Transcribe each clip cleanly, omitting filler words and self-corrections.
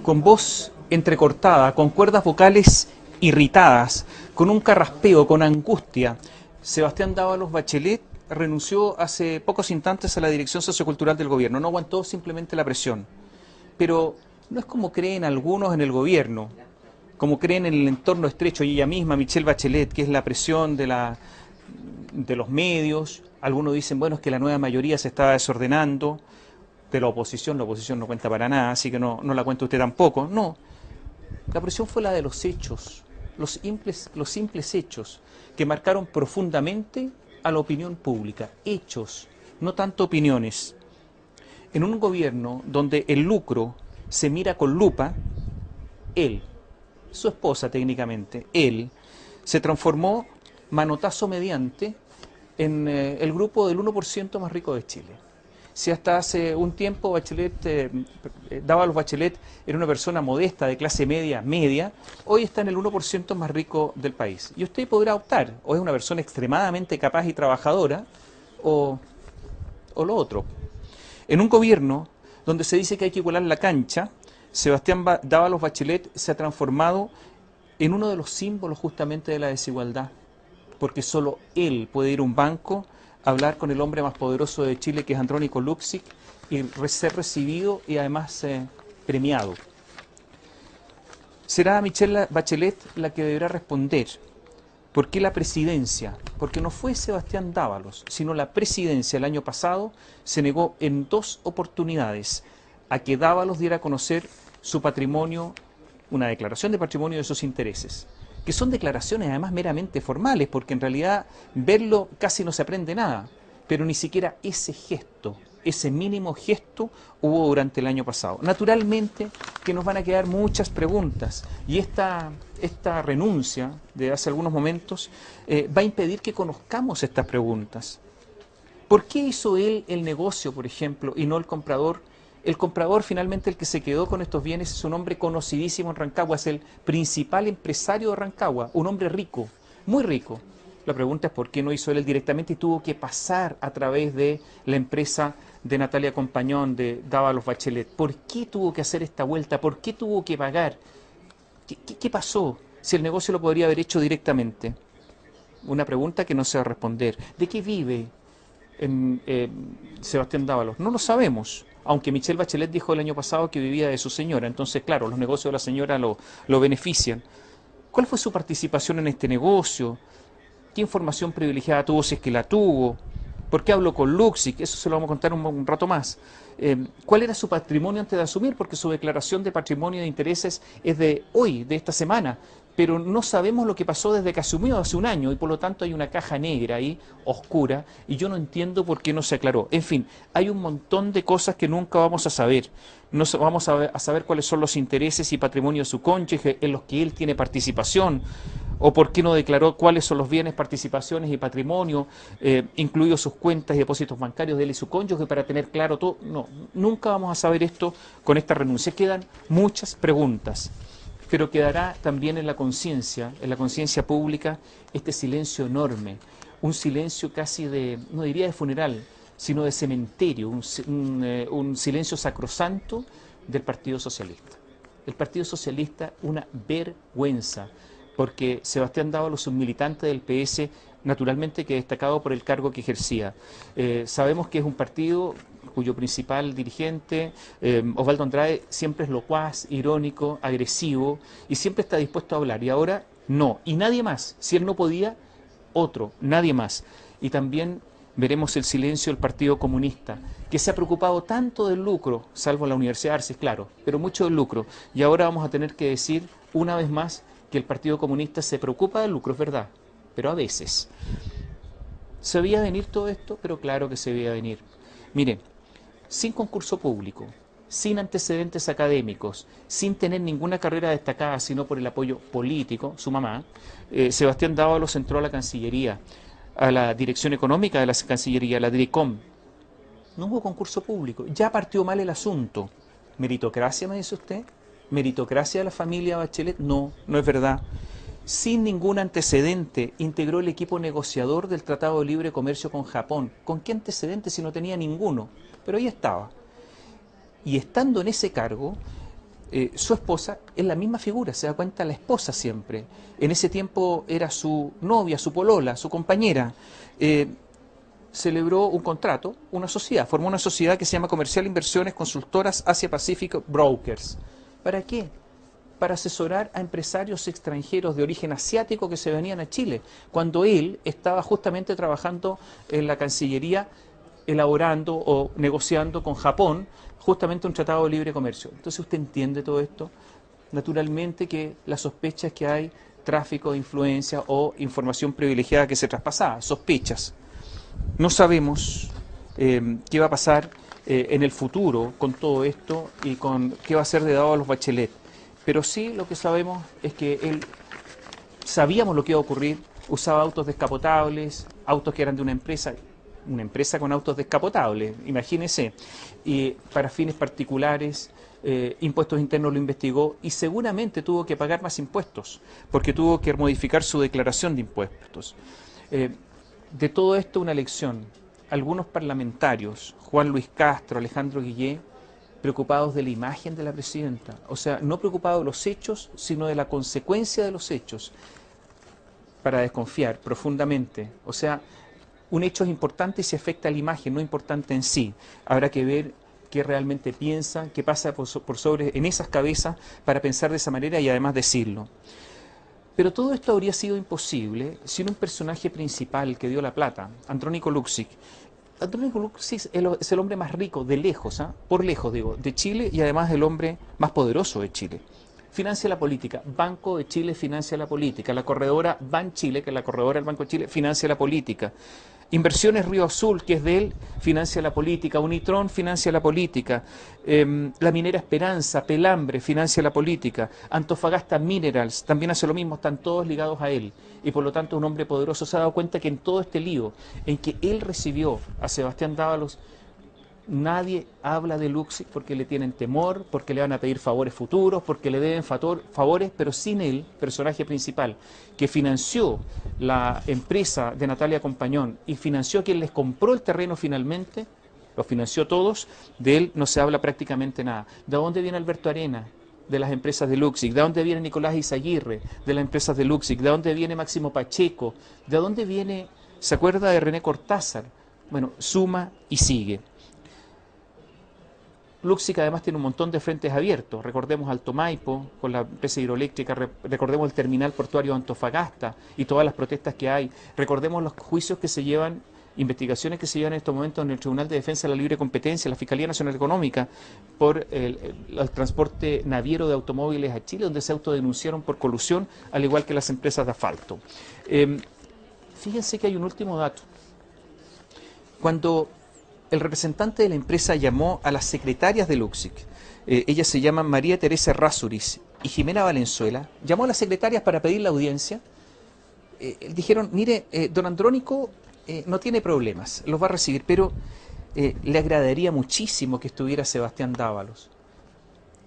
con voz entrecortada, con cuerdas vocales irritadas, con un carraspeo, con angustia. Sebastián Dávalos Bachelet renunció hace pocos instantes a la dirección sociocultural del gobierno. No aguantó simplemente la presión. Pero no es como creen algunos en el gobierno, como creen en el entorno estrecho, y ella misma, Michelle Bachelet, que es la presión de los medios. Algunos dicen, bueno, es que la nueva mayoría se estaba desordenando. De la oposición no cuenta para nada, así que no la cuenta usted tampoco. No, la presión fue la de los hechos, los simples hechos, que marcaron profundamente a la opinión pública. Hechos, no tanto opiniones. En un gobierno donde el lucro se mira con lupa, él, su esposa técnicamente, él, se transformó manotazo mediante en el grupo del 1% más rico de Chile. Si hasta hace un tiempo Dávalos Bachelet era una persona modesta, de clase media, hoy está en el 1% más rico del país. Y usted podrá optar, o es una persona extremadamente capaz y trabajadora, o, o lo otro. En un gobierno donde se dice que hay que igualar la cancha, Sebastián Dávalos Bachelet se ha transformado en uno de los símbolos justamente de la desigualdad, porque solo él puede ir a un banco, hablar con el hombre más poderoso de Chile, que es Andrónico Luksic, y ser recibido y además premiado. Será Michelle Bachelet la que deberá responder. ¿Por qué la presidencia? Porque no fue Sebastián Dávalos, sino la presidencia el año pasado se negó en 2 oportunidades a que Dávalos diera a conocer su patrimonio, una declaración de patrimonio de sus intereses, que son declaraciones además meramente formales, porque en realidad verlo casi no se aprende nada, pero ni siquiera ese gesto, ese mínimo gesto hubo durante el año pasado. Naturalmente que nos van a quedar muchas preguntas, y esta renuncia de hace algunos momentos va a impedir que conozcamos estas preguntas. ¿Por qué hizo él el negocio, por ejemplo, y no el comprador? El comprador, finalmente, el que se quedó con estos bienes, es un hombre conocidísimo en Rancagua, es el principal empresario de Rancagua, un hombre rico, muy rico. La pregunta es por qué no hizo él directamente y tuvo que pasar a través de la empresa de Natalia Compañón, de Dávalos Bachelet. ¿Por qué tuvo que hacer esta vuelta? ¿Por qué tuvo que pagar? ¿Qué pasó si el negocio lo podría haber hecho directamente? Una pregunta que no se va a responder. ¿De qué vive Sebastián Dávalos? No lo sabemos, aunque Michelle Bachelet dijo el año pasado que vivía de su señora. Entonces, claro, los negocios de la señora lo benefician. ¿Cuál fue su participación en este negocio? ¿Qué información privilegiada tuvo, si es que la tuvo? ¿Por qué habló con Luxic? Eso se lo vamos a contar un rato más. ¿Cuál era su patrimonio antes de asumir? Porque su declaración de patrimonio y de intereses es de hoy, de esta semana. Pero no sabemos lo que pasó desde que asumió hace un año, y por lo tanto hay una caja negra ahí, oscura, y yo no entiendo por qué no se aclaró. En fin, hay un montón de cosas que nunca vamos a saber. No vamos a saber cuáles son los intereses y patrimonio de su cónyuge en los que él tiene participación, o por qué no declaró cuáles son los bienes, participaciones y patrimonio, incluidos sus cuentas y depósitos bancarios de él y su cónyuge, para tener claro todo. No, nunca vamos a saber esto con esta renuncia. Quedan muchas preguntas, pero quedará también en la conciencia pública, este silencio enorme, un silencio casi de, no diría de funeral, sino de cementerio, un silencio sacrosanto del Partido Socialista. El Partido Socialista, una vergüenza, porque Sebastián Dávalos, un militante del PS, naturalmente que destacado por el cargo que ejercía. Sabemos que es un partido cuyo principal dirigente, Osvaldo Andrade, siempre es locuaz, irónico, agresivo, y siempre está dispuesto a hablar. Y ahora no, y nadie más. Si él no podía, otro, nadie más. Y también veremos el silencio del Partido Comunista, que se ha preocupado tanto del lucro, salvo la Universidad de Arces, claro, pero mucho del lucro. Y ahora vamos a tener que decir una vez más que el Partido Comunista se preocupa del lucro, es verdad, pero a veces. ¿Se veía venir todo esto? Pero claro que se veía venir. Mire, sin concurso público, sin antecedentes académicos, sin tener ninguna carrera destacada, sino por el apoyo político, su mamá, Sebastián Dávalos entró a la Cancillería, a la Dirección Económica de la Cancillería, la DIRECOM. No hubo concurso público, ya partió mal el asunto. ¿Meritocracia, me dice usted? ¿Meritocracia de la familia Bachelet? No, no es verdad. Sin ningún antecedente, integró el equipo negociador del Tratado de Libre Comercio con Japón. ¿Con qué antecedente si no tenía ninguno? Pero ahí estaba. Y estando en ese cargo, Su esposa es la misma figura, se da cuenta la esposa siempre. En ese tiempo era su novia, su polola, su compañera. Celebró un contrato, una sociedad, formó una sociedad que se llama Comercial Inversiones Consultoras Asia Pacific Brokers. ¿Para qué? Para asesorar a empresarios extranjeros de origen asiático que se venían a Chile, cuando él estaba justamente trabajando en la Cancillería, elaborando o negociando con Japón justamente un tratado de libre comercio. Entonces usted entiende todo esto. Naturalmente que la sospecha es que hay tráfico de influencia o información privilegiada que se traspasaba, sospechas. No sabemos qué va a pasar en el futuro con todo esto y con qué va a ser de dado a los Bachelet. Pero sí lo que sabemos es que él sabíamos lo que iba a ocurrir, usaba autos descapotables, autos que eran de una empresa con autos descapotables, imagínese, y para fines particulares, impuestos internos lo investigó y seguramente tuvo que pagar más impuestos, porque tuvo que modificar su declaración de impuestos. De todo esto una lección. Algunos parlamentarios, Juan Luis Castro, Alejandro Guillé, preocupados de la imagen de la presidenta, o sea, no preocupados de los hechos, sino de la consecuencia de los hechos, para desconfiar profundamente. O sea, un hecho es importante si afecta a la imagen, no importante en sí. Habrá que ver qué realmente piensan, qué pasa por sobre en esas cabezas para pensar de esa manera y además decirlo. Pero todo esto habría sido imposible sin un personaje principal que dio la plata, Andrónico Luksic. Andrónico Luksic es el hombre más rico de lejos, por lejos digo, de Chile y además el hombre más poderoso de Chile. Financia la política, Banco de Chile financia la política, la corredora Banchile, que es la corredora del Banco de Chile, financia la política. Inversiones Río Azul, que es de él, financia la política. Unitron financia la política. La minera Esperanza, Pelambre, financia la política. Antofagasta Minerals también hace lo mismo, están todos ligados a él. Y por lo tanto un hombre poderoso se ha dado cuenta que en todo este lío en que él recibió a Sebastián Dávalos, nadie habla de Luksic porque le tienen temor, porque le van a pedir favores futuros, porque le deben favores, pero sin él, personaje principal, que financió la empresa de Natalia Compañón y financió quien les compró el terreno finalmente, los financió todos, de él no se habla prácticamente nada. ¿De dónde viene Alberto Arena? De las empresas de Luksic. ¿De dónde viene Nicolás Izaguirre? De las empresas de Luksic. ¿De dónde viene Máximo Pacheco? ¿De dónde viene, se acuerda de René Cortázar? Bueno, suma y sigue. Luksic además tiene un montón de frentes abiertos. Recordemos Alto Maipo con la empresa hidroeléctrica, recordemos el terminal portuario de Antofagasta y todas las protestas que hay. Recordemos los juicios que se llevan, investigaciones que se llevan en estos momentos en el Tribunal de Defensa de la Libre Competencia, la Fiscalía Nacional Económica, por el transporte naviero de automóviles a Chile, donde se autodenunciaron por colusión, al igual que las empresas de asfalto. Fíjense que hay un último dato. Cuando el representante de la empresa llamó a las secretarias de Luksic, ellas se llaman María Teresa Rázuriz y Jimena Valenzuela, llamó a las secretarias para pedir la audiencia, dijeron, mire, don Andrónico no tiene problemas, los va a recibir, pero le agradaría muchísimo que estuviera Sebastián Dávalos.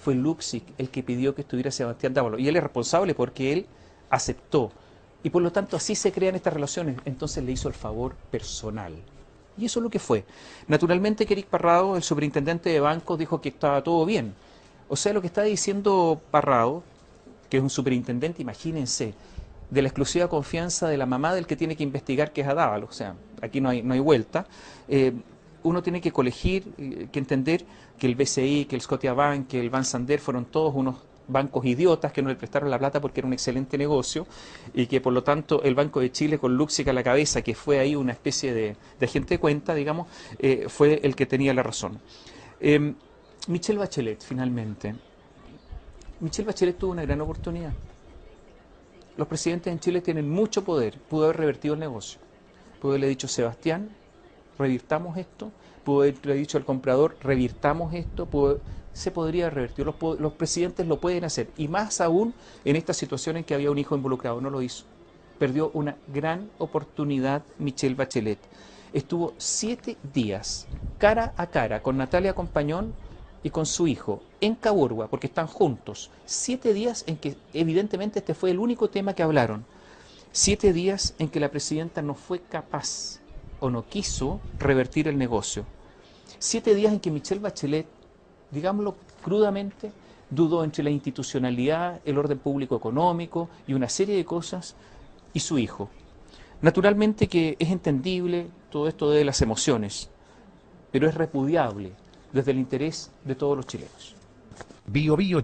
Fue Luksic el que pidió que estuviera Sebastián Dávalos, y él es responsable porque él aceptó, y por lo tanto así se crean estas relaciones, entonces le hizo el favor personal. Y eso es lo que fue. Naturalmente que Eric Parrado, el superintendente de bancos, dijo que estaba todo bien. O sea, lo que está diciendo Parrado, que es un superintendente, imagínense, de la exclusiva confianza de la mamá del que tiene que investigar, que es a Dávalos. O sea, aquí no hay vuelta. Uno tiene que colegir, que entender que el BCI, que el Scotiabank, que el Ban Sander fueron todos unos bancos idiotas que no le prestaron la plata porque era un excelente negocio y que por lo tanto el Banco de Chile con Luksic a la cabeza, que fue ahí una especie de agente de cuenta, digamos, fue el que tenía la razón. Michelle Bachelet, finalmente. Michelle Bachelet tuvo una gran oportunidad. Los presidentes en Chile tienen mucho poder. Pudo haber revertido el negocio. Pudo haberle dicho, Sebastián, revirtamos esto. Pudo haberle dicho al comprador, revirtamos esto. Se podría revertir. Los presidentes lo pueden hacer. Y más aún en esta situación en que había un hijo involucrado. No lo hizo. Perdió una gran oportunidad Michelle Bachelet. Estuvo 7 días cara a cara con Natalia Compañón y con su hijo en Caburgua, porque están juntos. 7 días en que evidentemente este fue el único tema que hablaron. 7 días en que la presidenta no fue capaz o no quiso revertir el negocio. 7 días en que Michelle Bachelet, digámoslo crudamente, dudó entre la institucionalidad, el orden público económico y una serie de cosas, y su hijo. Naturalmente que es entendible todo esto de las emociones, pero es repudiable desde el interés de todos los chilenos. Bio Bio